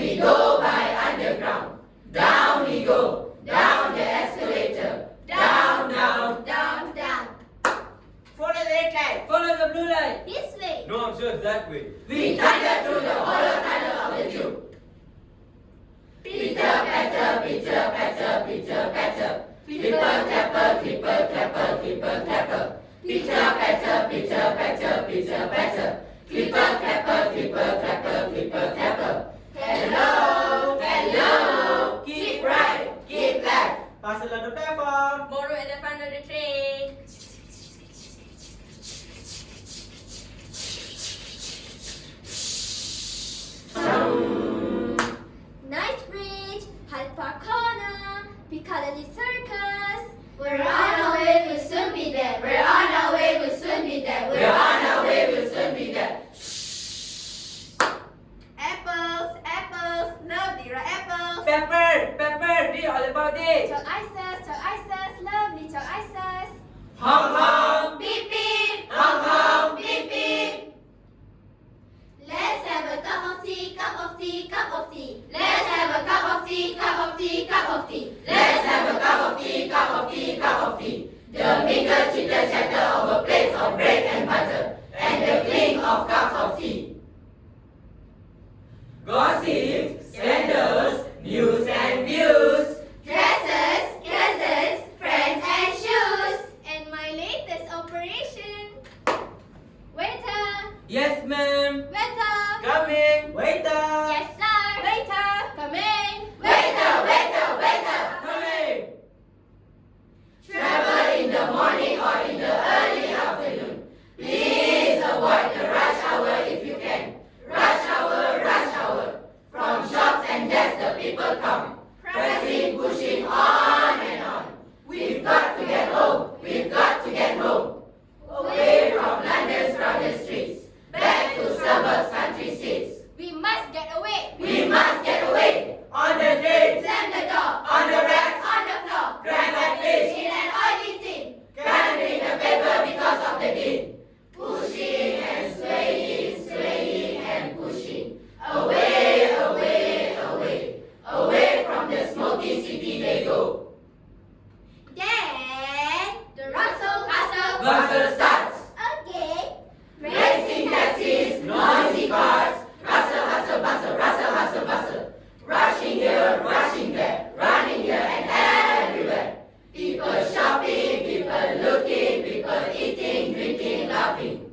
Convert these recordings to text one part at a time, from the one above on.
we go by underground. Down we go, down the escalator. Down, down, Down, down. Follow the red light. Follow the blue light. This way. No, I'm sure it's that way. we thunder through the hollow tunnel of the tube. Pitter patter, pitter patter, pitter patter. Clipper clapper, clipper clapper, clipper clapper. Pitter patter, pitter patter, pitter patter. Clipper clapper, clipper clapper, clipper clapper. Hello, hello. Keep right, keep left. Parcel on the platform. Borrow at the front of the train. Night Bridge, Hyde Park Corner, Piccadilly Circus. We're on our way, we'll soon be there. We're on our way, we'll soon be there. We're on our way, we'll soon be there. Apples, apples, lovely raw apples. Pepper, pepper, read all about it. Chow ices, lovely chow ices. Hong Kong. Beep beep, Hong Kong, beep beep. let's have a cup of tea, cup of tea, cup of tea. Let's have a cup of tea, cup of tea, cup of tea. Let's have a cup of tea, cup of tea, cup of tea. The mingle, chitter, chatter of a plates of bread and butter, and the clink of cups of tea. Gossip, scandals, news and views. Dresses, cousins, friends and shoes. And my latest operation. Waiter, Yes, ma'am. waiter. Coming. Waiter. Yes, sir. Waiter, come in. Waiter, waiter, waiter. Coming. Travel in the morning or in the early afternoon. Please avoid the rush hour if you can. Rush hour, rush hour. From shops and desks the people come. Pressing, pushing on and on. We've got to get home. We've got to get home. Away from London's crowded streets. Back to suburbs, country seats. We must get away. We must get away. On the train. Slam the door. On the racks. On the floor. Grind like fish. In an oily tin. Can't read the paper because of the din. Pushing and swaying, swaying and pushing. Away, away, away. Away from the smoky city they go. Then the rustle, rustle. Bustle starts. Okay. Racing taxis, noisy cars. Rustle, hustle, bustle, rustle, hustle, bustle. Rushing here, rushing there. Running here and everywhere. People shopping, people looking, people eating, drinking, laughing.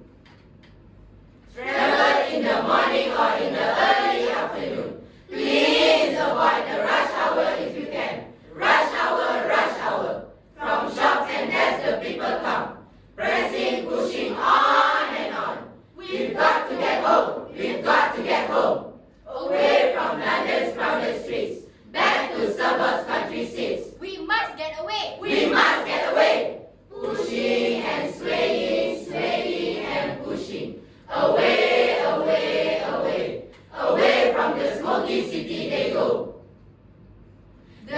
Travel in the morning or in the early afternoon. Please avoid the rush hour if you can. Rush hour, rush hour. From shops and desks the people come. Pressing, pushing on and on. We've got to get home. We've got to get home. Away from London's crowded streets. Back to suburbs, country seats. We must get away. We must get away. Pushing and swaying, swaying and pushing. Away, away, away. Away from the smoky city they go. The